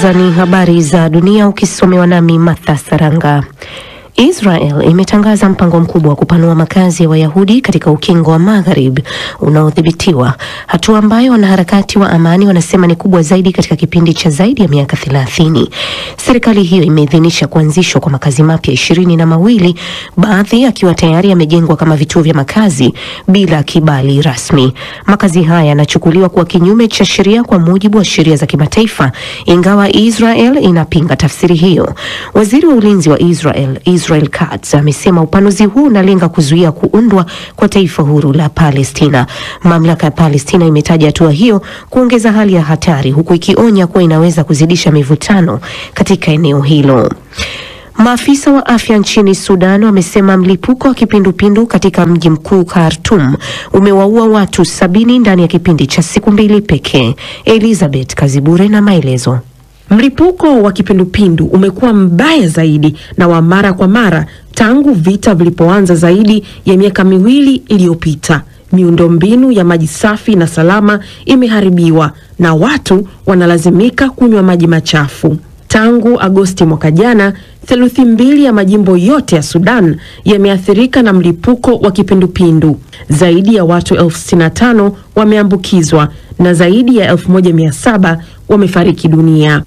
kwanza ni habari za dunia ukisomewa nami Martha Saranga. Israel imetangaza mpango mkubwa wa kupanua makazi ya Wayahudi katika ukingo wa Magharibi unaodhibitiwa, hatua ambayo wanaharakati wa amani wanasema ni kubwa zaidi katika kipindi cha zaidi ya miaka 30. Serikali hiyo imeidhinisha kuanzishwa kwa makazi mapya 22, baadhi yakiwa tayari yamejengwa kama vituo vya makazi bila kibali rasmi. Makazi haya yanachukuliwa kuwa kinyume cha sheria kwa mujibu wa sheria za kimataifa, ingawa Israel inapinga tafsiri hiyo. Waziri wa ulinzi wa Israel Katz amesema upanuzi huu unalenga kuzuia kuundwa kwa taifa huru la Palestina. Mamlaka ya Palestina imetaja hatua hiyo kuongeza hali ya hatari, huku ikionya kuwa inaweza kuzidisha mivutano katika eneo hilo. Maafisa wa afya nchini Sudan wamesema mlipuko wa kipindupindu katika mji mkuu Khartoum umewaua watu 70 ndani ya kipindi cha siku 2 pekee. Elizabeth Kazibure na maelezo. Mlipuko wa kipindupindu umekuwa mbaya zaidi na wa mara kwa mara tangu vita vilipoanza zaidi ya miaka 2 iliyopita. Miundombinu ya maji safi na salama imeharibiwa na watu wanalazimika kunywa maji machafu. Tangu Agosti mwaka jana, 2/3 ya majimbo yote ya Sudan yameathirika na mlipuko wa kipindupindu. Zaidi ya watu 65,000 wameambukizwa na zaidi ya 1,700 wamefariki dunia.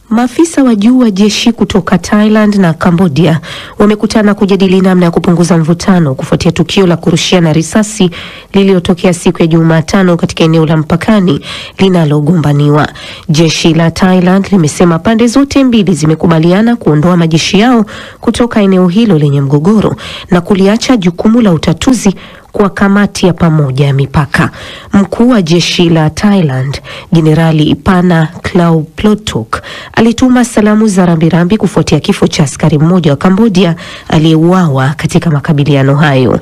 Maafisa wa juu wa jeshi kutoka Thailand na Cambodia wamekutana kujadili namna ya kupunguza mvutano kufuatia tukio la kurushiana risasi lililotokea siku ya Jumatano katika eneo la mpakani linalogombaniwa. Jeshi la Thailand limesema pande zote mbili zimekubaliana kuondoa majeshi yao kutoka eneo hilo lenye mgogoro na kuliacha jukumu la utatuzi kwa kamati ya pamoja ya mipaka. Mkuu wa jeshi la Thailand, Jenerali Pana Klauplotuk, alituma salamu za rambirambi kufuatia kifo cha askari mmoja wa Cambodia aliyeuawa katika makabiliano hayo.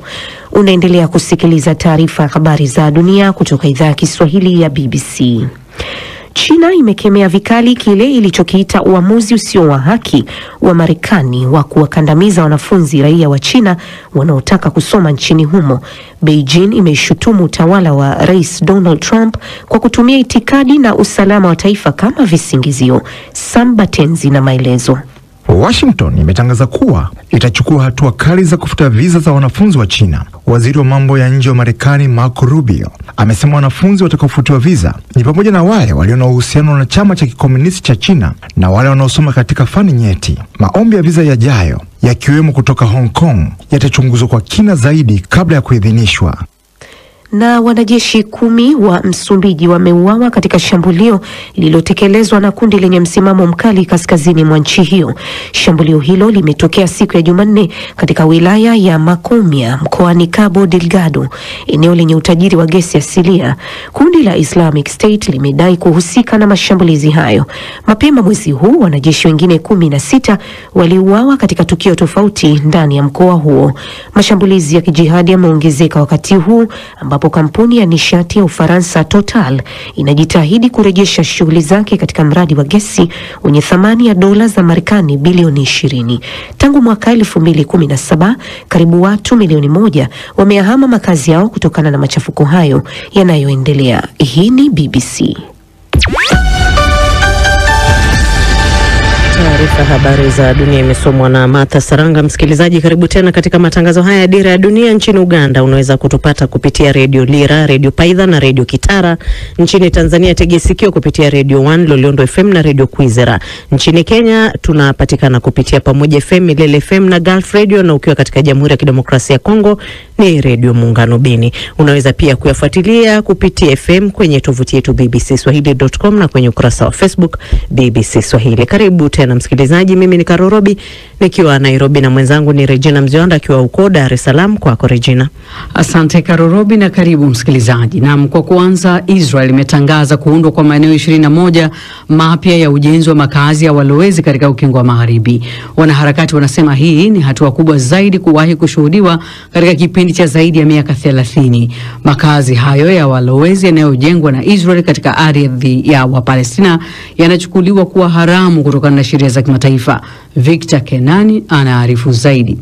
Unaendelea kusikiliza taarifa ya habari za dunia kutoka idhaa ya Kiswahili ya BBC. China imekemea vikali kile ilichokiita uamuzi usio wa haki wa Marekani wa kuwakandamiza wanafunzi raia wa China wanaotaka kusoma nchini humo. Beijing imeishutumu utawala wa Rais Donald Trump kwa kutumia itikadi na usalama wa taifa kama visingizio. Samba Tenzi na maelezo. Washington imetangaza kuwa itachukua hatua kali za kufuta visa za wanafunzi wa China. Waziri wa mambo ya nje wa Marekani Marco Rubio amesema wanafunzi watakaofutiwa visa ni pamoja na wale walio na uhusiano na chama cha kikomunisti cha China na wale wanaosoma katika fani nyeti. Maombi ya visa yajayo, yakiwemo kutoka Hong Kong, yatachunguzwa kwa kina zaidi kabla ya kuidhinishwa. Na wanajeshi 10 wa Msumbiji wameuawa katika shambulio lililotekelezwa na kundi lenye msimamo mkali kaskazini mwa nchi hiyo. Shambulio hilo limetokea siku ya Jumanne katika wilaya ya Macomia mkoani Cabo Delgado, eneo lenye utajiri wa gesi asilia. Kundi la Islamic State limedai kuhusika na mashambulizi hayo. Mapema mwezi huu wanajeshi wengine 16 waliuawa katika tukio tofauti ndani ya mkoa huo. Mashambulizi ya kijihadi yameongezeka wakati huu ambapo kampuni ya nishati ya Ufaransa Total inajitahidi kurejesha shughuli zake katika mradi wa gesi wenye thamani ya dola za Marekani bilioni 20. Tangu mwaka 2017, karibu watu milioni 1 wamehama makazi yao kutokana na machafuko hayo yanayoendelea. Hii ni BBC. Taarifa habari za dunia imesomwa na Martha Saranga. Msikilizaji, karibu tena katika matangazo haya ya Dira ya Dunia. Nchini Uganda unaweza kutupata kupitia Radio Lira, Radio Paidha na Radio Kitara. Nchini Tanzania tegea sikio kupitia Radio 1, Loliondo FM na Radio Kwizera. Nchini Kenya tunapatikana kupitia Pamoja FM, Milele FM na Gulf Radio, na ukiwa katika Jamhuri ya Kidemokrasia ya Kongo ni Radio Muungano Beni. Unaweza pia kuyafuatilia kupitia FM kwenye tovuti yetu bbcswahili.com na kwenye ukurasa wa Facebook BBC Swahili. Karibu tena msikilizaji, mimi ni Karorobi nikiwa Nairobi na mwenzangu ni Regina Mzionda akiwa huko Dar es Salaam. Kwako Regina. Asante Karorobi na karibu msikilizaji. Na kwa kuanza, Israel imetangaza kuundwa kwa maeneo 21 mapya ya ujenzi wa makazi ya walowezi katika ukingo wa Magharibi. Wanaharakati wanasema hii ni hatua kubwa zaidi kuwahi kushuhudiwa katika kipindi cha zaidi ya miaka 30. Makazi hayo ya walowezi yanayojengwa na Israel katika ardhi ya Wapalestina yanachukuliwa kuwa haramu kutokana na sheria za kimataifa. Victor Kenani anaarifu zaidi.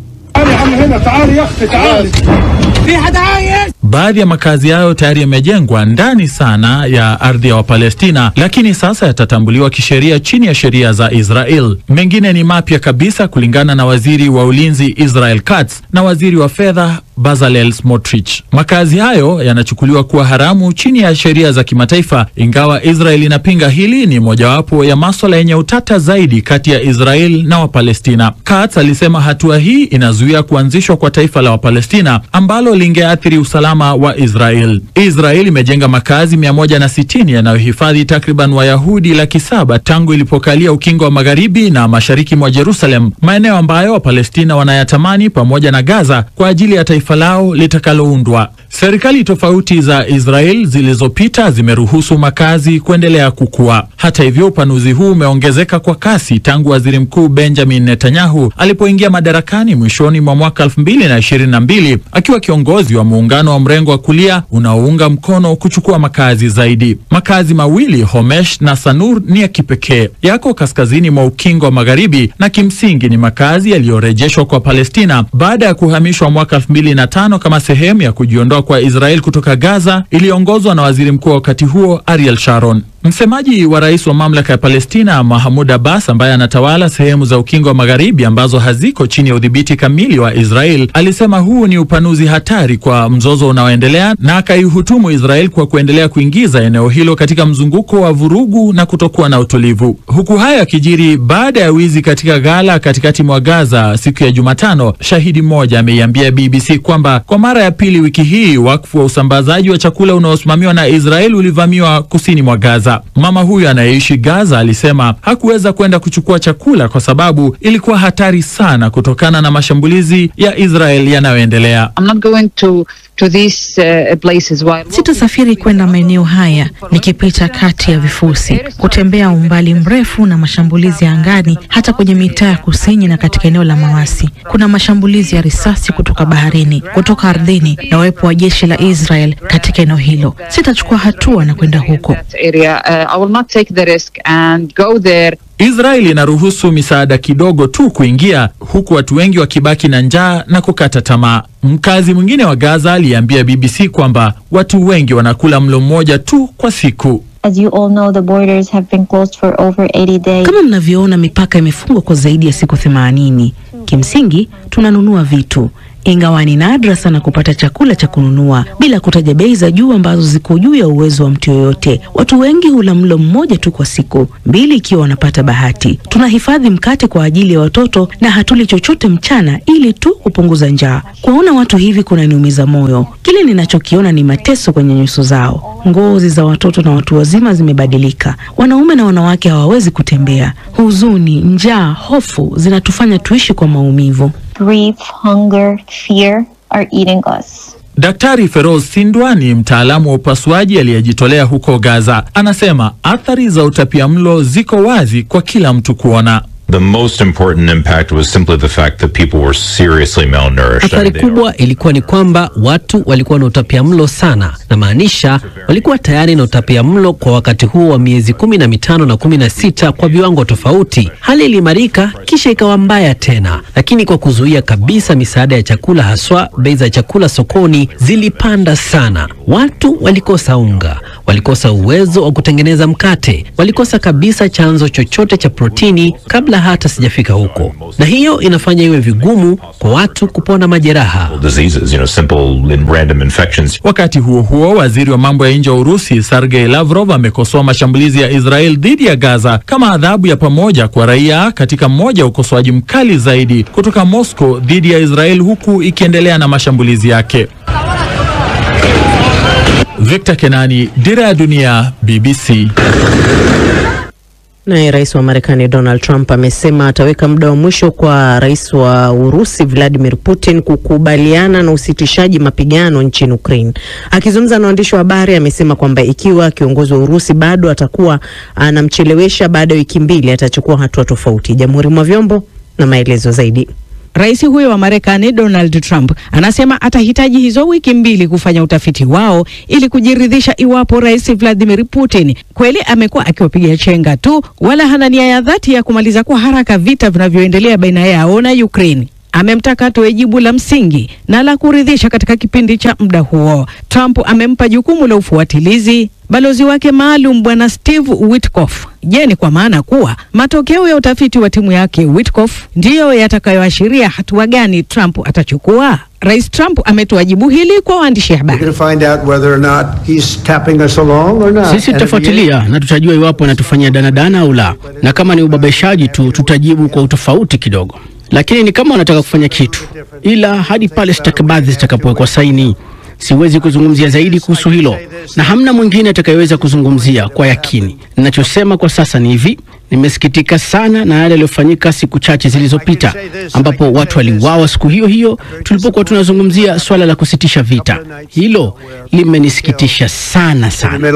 baadhi ya makazi hayo tayari yamejengwa ndani sana ya ardhi ya Wapalestina, lakini sasa yatatambuliwa kisheria chini ya sheria za Israel. Mengine ni mapya kabisa kulingana na waziri wa ulinzi Israel Katz na waziri wa fedha Bezalel Smotrich. Makazi hayo yanachukuliwa kuwa haramu chini ya sheria za kimataifa, ingawa Israel inapinga hili. Ni mojawapo ya masuala yenye utata zaidi kati ya Israel na Wapalestina. Katz alisema hatua hii inazuia kuanzishwa kwa taifa la Wapalestina ambalo lingeathiri usalama wa Israel. Israel imejenga makazi 160 yanayohifadhi takriban Wayahudi 700,000 tangu ilipokalia ukingo wa magharibi na mashariki mwa Jerusalem, maeneo ambayo Wapalestina wanayatamani pamoja na Gaza kwa ajili ya taifa lao litakaloundwa. Serikali tofauti za Israel zilizopita zimeruhusu makazi kuendelea kukua. Hata hivyo, upanuzi huu umeongezeka kwa kasi tangu Waziri Mkuu Benjamin Netanyahu alipoingia madarakani mwishoni mwa mwaka 2022 akiwa kiongozi wa muungano wa mrengo wa kulia unaounga mkono kuchukua makazi zaidi. Makazi mawili, Homesh na Sanur, ni ya kipekee. Yako kaskazini mwa ukingo wa magharibi na kimsingi ni makazi yaliyorejeshwa kwa Palestina baada ya kuhamishwa mwaka 2005 kama sehemu ya kujiondoa kwa Israel kutoka Gaza, iliongozwa na waziri mkuu wakati huo Ariel Sharon. Msemaji wa rais wa mamlaka ya Palestina Mahmoud Abbas, ambaye anatawala sehemu za ukingo wa magharibi ambazo haziko chini ya udhibiti kamili wa Israel, alisema huu ni upanuzi hatari kwa mzozo unaoendelea na akaihutumu Israel kwa kuendelea kuingiza eneo hilo katika mzunguko wa vurugu na kutokuwa na utulivu. Huku haya yakijiri baada ya wizi katika ghala katikati mwa Gaza siku ya Jumatano, shahidi mmoja ameiambia BBC kwamba kwa mara ya pili wiki hii wakfu wa usambazaji wa chakula unaosimamiwa na Israel ulivamiwa kusini mwa Gaza. Mama huyu anayeishi Gaza alisema hakuweza kwenda kuchukua chakula kwa sababu ilikuwa hatari sana kutokana na mashambulizi ya Israel yanayoendelea. Sitasafiri kwenda maeneo haya nikipita kati ya vifusi, kutembea umbali mrefu na mashambulizi ya angani, hata kwenye mitaa ya kusini na katika eneo la Mawasi. Kuna mashambulizi ya risasi kutoka baharini, kutoka ardhini na uwepo wa jeshi la Israel katika eneo hilo. Sitachukua hatua na kwenda huko. Israel inaruhusu misaada kidogo tu kuingia, huku watu wengi wakibaki na njaa na kukata tamaa. Mkazi mwingine wa Gaza aliambia BBC kwamba watu wengi wanakula mlo mmoja tu kwa siku. As you all know, the borders have been closed for over 80 days. Kama mnavyoona, mipaka imefungwa kwa zaidi ya siku 80. Kimsingi tunanunua vitu, ingawa ni nadra sana kupata chakula cha kununua bila kutaja bei za juu ambazo ziko juu ya uwezo wa mtu yoyote. Watu wengi hula mlo mmoja tu kwa siku, 2 ikiwa wanapata bahati. Tunahifadhi mkate kwa ajili ya watoto na hatuli chochote mchana ili tu kupunguza njaa. Kuona watu hivi kunaniumiza moyo. Kile ninachokiona ni mateso kwenye nyuso zao. Ngozi za watoto na watu wazima zimebadilika. Wanaume na wanawake hawawezi kutembea. Huzuni, njaa, hofu zinatufanya tuishi kwa maumivu. Grief, hunger, fear are eating us. Daktari Feroz Sindwa ni mtaalamu wa upasuaji aliyejitolea huko Gaza. Anasema athari za utapiamlo ziko wazi kwa kila mtu kuona. The most important impact was simply the fact that people were seriously malnourished. Athari kubwa ilikuwa ni kwamba watu walikuwa na utapiamlo sana, na maanisha walikuwa tayari na utapiamlo kwa wakati huo wa miezi 15 na 16 kwa viwango tofauti. Hali iliimarika kisha ikawa mbaya tena, lakini kwa kuzuia kabisa misaada ya chakula, haswa bei za chakula sokoni zilipanda sana. Watu walikosa unga, walikosa uwezo wa kutengeneza mkate, walikosa kabisa chanzo chochote cha protini kabla hata sijafika huko, na hiyo inafanya iwe vigumu kwa watu kupona majeraha. Wakati huo huo, waziri wa mambo ya nje wa Urusi Sergei Lavrov amekosoa mashambulizi ya Israel dhidi ya Gaza kama adhabu ya pamoja kwa raia, katika mmoja wa ukosoaji mkali zaidi kutoka Moscow dhidi ya Israel, huku ikiendelea na mashambulizi yake. Victor Kenani, Dira ya Dunia, BBC. Naye rais wa Marekani Donald Trump amesema ataweka muda wa mwisho kwa rais wa Urusi Vladimir Putin kukubaliana na usitishaji mapigano nchini Ukraine. Akizungumza na waandishi wa habari, amesema kwamba ikiwa kiongozi wa Urusi bado atakuwa anamchelewesha, baada ya wiki 2 atachukua hatua tofauti. Jamhuri mwa vyombo na maelezo zaidi. Rais huyo wa Marekani Donald Trump anasema atahitaji hizo wiki 2 kufanya utafiti wao ili kujiridhisha iwapo Rais Vladimir Putin kweli amekuwa akiwapigia chenga tu wala hana nia ya dhati ya kumaliza kwa haraka vita vinavyoendelea baina yao na Ukraine. amemtaka atoe jibu la msingi na la kuridhisha katika kipindi cha muda huo. Trump amempa jukumu la ufuatilizi balozi wake maalum Bwana Steve Witkoff. Je, ni kwa maana kuwa matokeo ya utafiti wa timu yake Witkoff ndiyo yatakayoashiria hatua gani Trump atachukua? Rais Trump ametoa jibu hili kwa waandishi habari. Sisi tutafuatilia na tutajua iwapo anatufanyia danadana au la, na kama ni ubabeshaji tu tutajibu kwa utofauti kidogo, lakini ni kama wanataka kufanya kitu, ila hadi pale stakabadhi zitakapowekwa saini siwezi kuzungumzia zaidi kuhusu hilo, na hamna mwingine atakayeweza kuzungumzia kwa yakini. Ninachosema kwa sasa ni hivi: nimesikitika sana na yale yaliyofanyika siku chache zilizopita, ambapo watu waliuawa siku hiyo hiyo tulipokuwa tunazungumzia swala la kusitisha vita. Hilo limenisikitisha sana sana.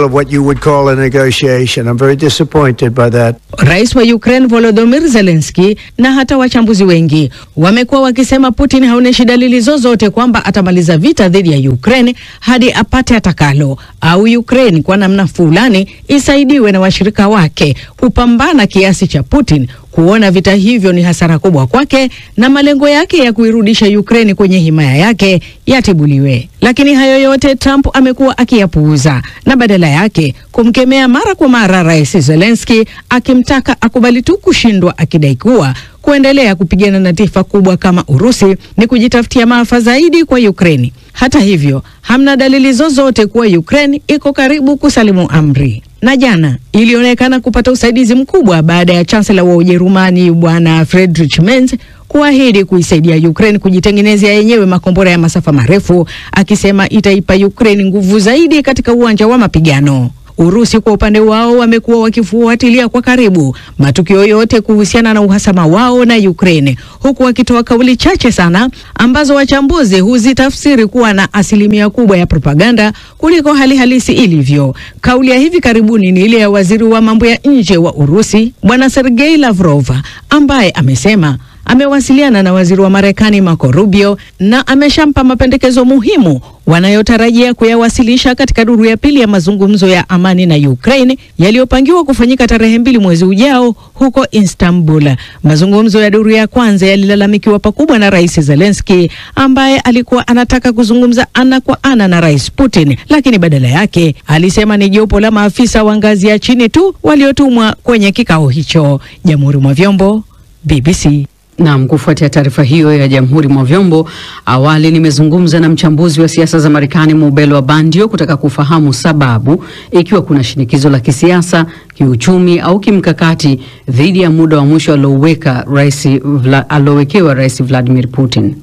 Rais wa Ukraine Volodymyr Zelensky na hata wachambuzi wengi wamekuwa wakisema Putin haoneshi dalili zozote kwamba atamaliza vita dhidi ya Ukraine hadi apate atakalo, au Ukraine kwa namna fulani isaidiwe na washirika wake kupambana kiasi cha Putin kuona vita hivyo ni hasara kubwa kwake na malengo yake ya kuirudisha Ukraine kwenye himaya yake yatibuliwe. Lakini hayo yote Trump amekuwa akiyapuuza na badala yake kumkemea mara kwa mara Rais Zelensky, akimtaka akubali tu kushindwa, akidai kuwa kuendelea kupigana na taifa kubwa kama Urusi ni kujitafutia maafa zaidi kwa Ukraine. Hata hivyo, hamna dalili zozote kuwa Ukraine iko karibu kusalimu amri. Na jana ilionekana kupata usaidizi mkubwa baada ya Chancellor wa Ujerumani Bwana Friedrich Merz kuahidi kuisaidia Ukraine kujitengenezea yenyewe makombora ya masafa marefu, akisema itaipa Ukraine nguvu zaidi katika uwanja wa mapigano. Urusi kwa upande wao wamekuwa wakifuatilia kwa karibu matukio yote kuhusiana na uhasama wao na Ukraine, huku wakitoa kauli chache sana ambazo wachambuzi huzitafsiri kuwa na asilimia kubwa ya propaganda kuliko hali halisi ilivyo. Kauli ya hivi karibuni ni ile ya waziri wa mambo ya nje wa Urusi Bwana Sergei Lavrov, ambaye amesema amewasiliana na waziri wa Marekani Marco Rubio na ameshampa mapendekezo muhimu wanayotarajia kuyawasilisha katika duru ya pili ya mazungumzo ya amani na Ukraine yaliyopangiwa kufanyika tarehe 2 mwezi ujao huko Istanbul. Mazungumzo ya duru ya kwanza yalilalamikiwa pakubwa na Rais Zelensky, ambaye alikuwa anataka kuzungumza ana kwa ana na Rais Putin, lakini badala yake alisema ni jopo la maafisa wa ngazi ya chini tu waliotumwa kwenye kikao hicho. Jamhuri mwa Vyombo, BBC. Naam, kufuatia taarifa hiyo ya Jamhuri mwa Vyombo, awali nimezungumza na mchambuzi wa siasa za Marekani Mubelwa Bandio kutaka kufahamu sababu ikiwa kuna shinikizo la kisiasa, kiuchumi au kimkakati dhidi ya muda wa mwisho aliowekewa Rais Vladimir Putin.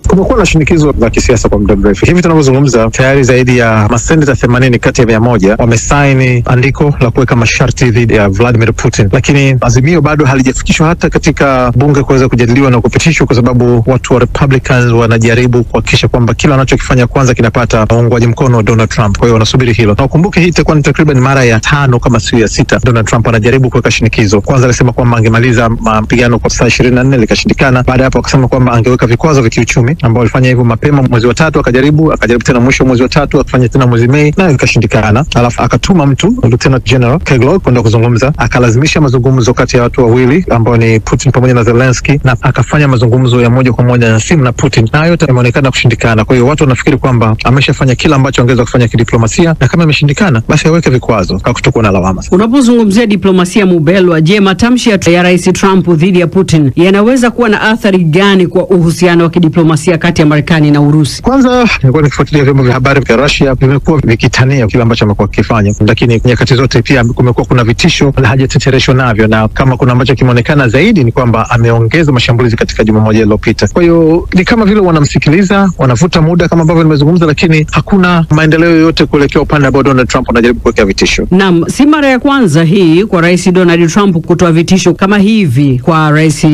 Kumekuwa na shinikizo la kisiasa kwa muda mrefu. Hivi tunavyozungumza tayari zaidi ya maseneta 80 kati ya 100 wamesaini andiko la kuweka masharti dhidi ya Vladimir Putin, lakini azimio bado halijafikishwa hata katika bunge kuweza kujadiliwa na kupitishwa, kwa sababu watu wa Republicans wanajaribu kuhakikisha kwamba kila wanachokifanya kwanza kinapata uungwaji mkono wa Donald Trump. Kwa hiyo wanasubiri hilo, na ukumbuke hii itakuwa ni takriban mara ya 5 kama sio ya 6 Donald Trump anajaribu kuweka shinikizo. Kwanza alisema kwamba angemaliza mapigano kwa saa 24, likashindikana. Baada ya hapo akasema kwamba angeweka vikwazo vya kiuchumi, ambao alifanya hivyo mapema mwezi wa 3, akajaribu tena mwisho mwezi wa 3, akafanya tena mwezi Mei, na ikashindikana. Alafu akatuma mtu Lieutenant General Keglov kwenda kuzungumza, akalazimisha mazungumzo kati ya watu wawili ambao ni Putin pamoja na Zelensky, na akafanya mazungumzo ya moja kwa moja na simu na Putin, na yote yameonekana kushindikana. Kwa hiyo watu wanafikiri kwamba ameshafanya kila ambacho angeweza kufanya kidiplomasia, na kama imeshindikana basi aweke vikwazo kwa kutokuwa na lawama. Unapozungumzia diplomasia Mubelwa, je, matamshi ya Rais Trump dhidi ya Putin yanaweza kuwa na athari gani kwa uhusiano wa kidiplomasia kati ya Marekani na Urusi? Kwanza nilikuwa nikifuatilia vyombo vya habari vya Russia, vimekuwa vikitania kile ambacho amekuwa akifanya, lakini nyakati zote pia kumekuwa kuna vitisho na hajatetereshwa navyo, na kama kuna ambacho kimeonekana zaidi ni kwamba ameongeza mashambulizi katika juma moja lililopita. Kwa hiyo ni kama vile wanamsikiliza, wanavuta muda kama ambavyo nimezungumza, lakini hakuna maendeleo yoyote kuelekea upande ambao Donald Trump anajaribu kuweka vitisho. Naam, si mara ya kwanza hii kwa Rais Donald Trump kutoa vitisho kama hivi kwa Rais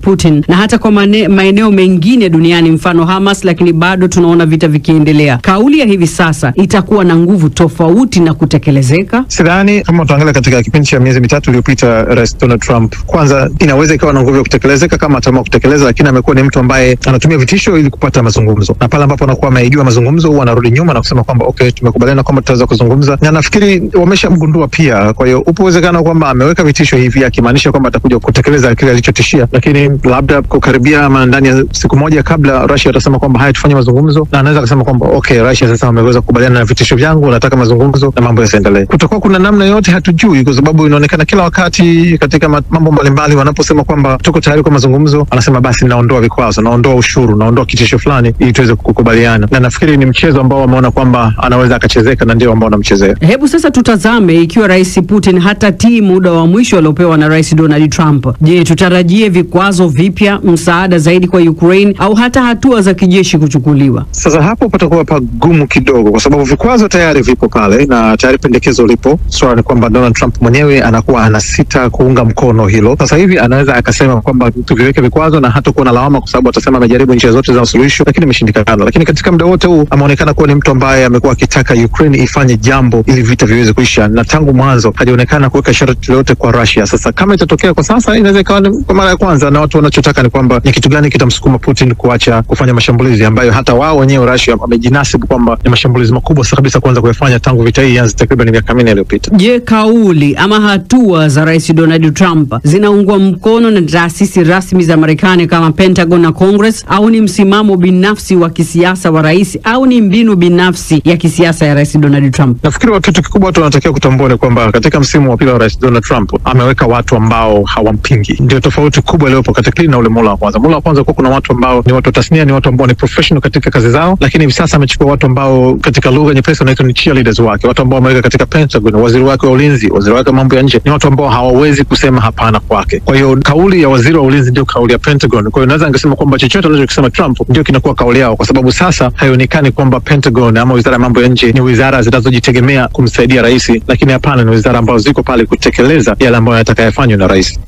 Putin, na hata kwa maeneo mengine duniani duniani mfano Hamas, lakini bado tunaona vita vikiendelea. Kauli ya hivi sasa itakuwa na nguvu tofauti na kutekelezeka? Sidhani. Kama utaangalia katika kipindi cha miezi mitatu iliyopita, Rais Donald Trump kwanza inaweza ikawa na nguvu ya kutekelezeka kama ataamua kutekeleza, lakini amekuwa ni mtu ambaye anatumia vitisho ili kupata mazungumzo, na pale ambapo anakuwa ameijua mazungumzo huwa anarudi nyuma na kusema kwamba okay, tumekubaliana kwamba tutaweza kuzungumza, na nafikiri wameshamgundua pia. Kwa hiyo upo uwezekano kwamba ameweka vitisho hivi akimaanisha kwamba atakuja kutekeleza kile alichotishia, lakini labda kukaribia ama ndani ya siku moja kabla Russia atasema kwamba haya, tufanye mazungumzo, na anaweza kusema kwamba okay, Russia sasa wameweza kukubaliana na vitisho vyangu, nataka mazungumzo na mambo yasiendelee. Kutakuwa kuna namna yote hatujui, kwa sababu inaonekana kila wakati katika mambo mbalimbali wanaposema kwamba tuko tayari kwa mazungumzo, anasema basi naondoa vikwazo, naondoa ushuru, naondoa kitisho fulani ili tuweze kukubaliana. Na nafikiri ni mchezo ambao wameona kwamba anaweza akachezeka, na ndio ambao wanamchezea. Hebu sasa tutazame ikiwa Rais Putin hatatii muda wa mwisho aliopewa na Rais Donald Trump. Je, tutarajie vikwazo vipya, msaada zaidi kwa Ukraine, au hata hatua za kijeshi kuchukuliwa? Sasa hapo patakuwa pagumu kidogo, kwa sababu vikwazo tayari vipo pale na tayari pendekezo lipo. Swala ni kwamba Donald Trump mwenyewe anakuwa anasita kuunga mkono hilo. Sasa hivi anaweza akasema kwamba tuviweke vikwazo na hata kuwa na lawama, kwa sababu atasema amejaribu njia zote za suluhisho lakini imeshindikana. Lakini katika muda wote huu ameonekana kuwa ni mtu ambaye amekuwa akitaka Ukraine ifanye jambo ili vita viweze kuisha, na tangu mwanzo hajaonekana kuweka sharti lolote kwa Russia. Sasa kama itatokea kwa sasa, inaweza ikawa kwa mara ya kwanza, na watu wanachotaka ni kwamba ni kitu gani kitamsukuma Putin kuacha kufanya mashambulizi ambayo hata wao wenyewe Russia wamejinasibu kwamba ni mashambulizi makubwa kabisa kuanza kuyafanya tangu vita hii ianze takriban miaka 4 iliyopita. Je, kauli ama hatua za Rais Donald Trump zinaungwa mkono na taasisi rasmi za Marekani kama Pentagon na Congress, au ni msimamo binafsi wa kisiasa wa rais, au ni mbinu binafsi ya kisiasa ya Rais Donald Trump? Nafikiri kitu kikubwa watu wanatakiwa kutambua ni kwamba katika msimu wa pili wa Rais Donald Trump ameweka watu ambao hawampingi. Ndio tofauti kubwa iliyopo katika na ule muhula wa kwanza. Muhula wa kwanza kuna watu ambao ni watu wa tasnia, ni watu ambao ni professional katika kazi zao, lakini hivi sasa amechukua watu ambao katika lugha nyepesi wanaitwa ni cheerleaders wake, watu ambao wameweka katika Pentagon, waziri wake wa ulinzi, waziri wake mambo ya nje, ni watu ambao hawawezi kusema hapana kwake. Kwa hiyo kauli ya waziri wa ulinzi ndio kauli ya Pentagon. Kwa hiyo naweza ningesema kwamba chochote anachokisema Trump ndio kinakuwa kauli yao, kwa sababu sasa haionekani kwamba Pentagon ama wizara ya mambo ya nje ni wizara zinazojitegemea kumsaidia rais, lakini hapana, ni wizara ambazo ziko pale kutekeleza yale ambayo yanataka yafanywe na rais.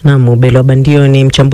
Naam, Belwa Bandio ni mchambuzi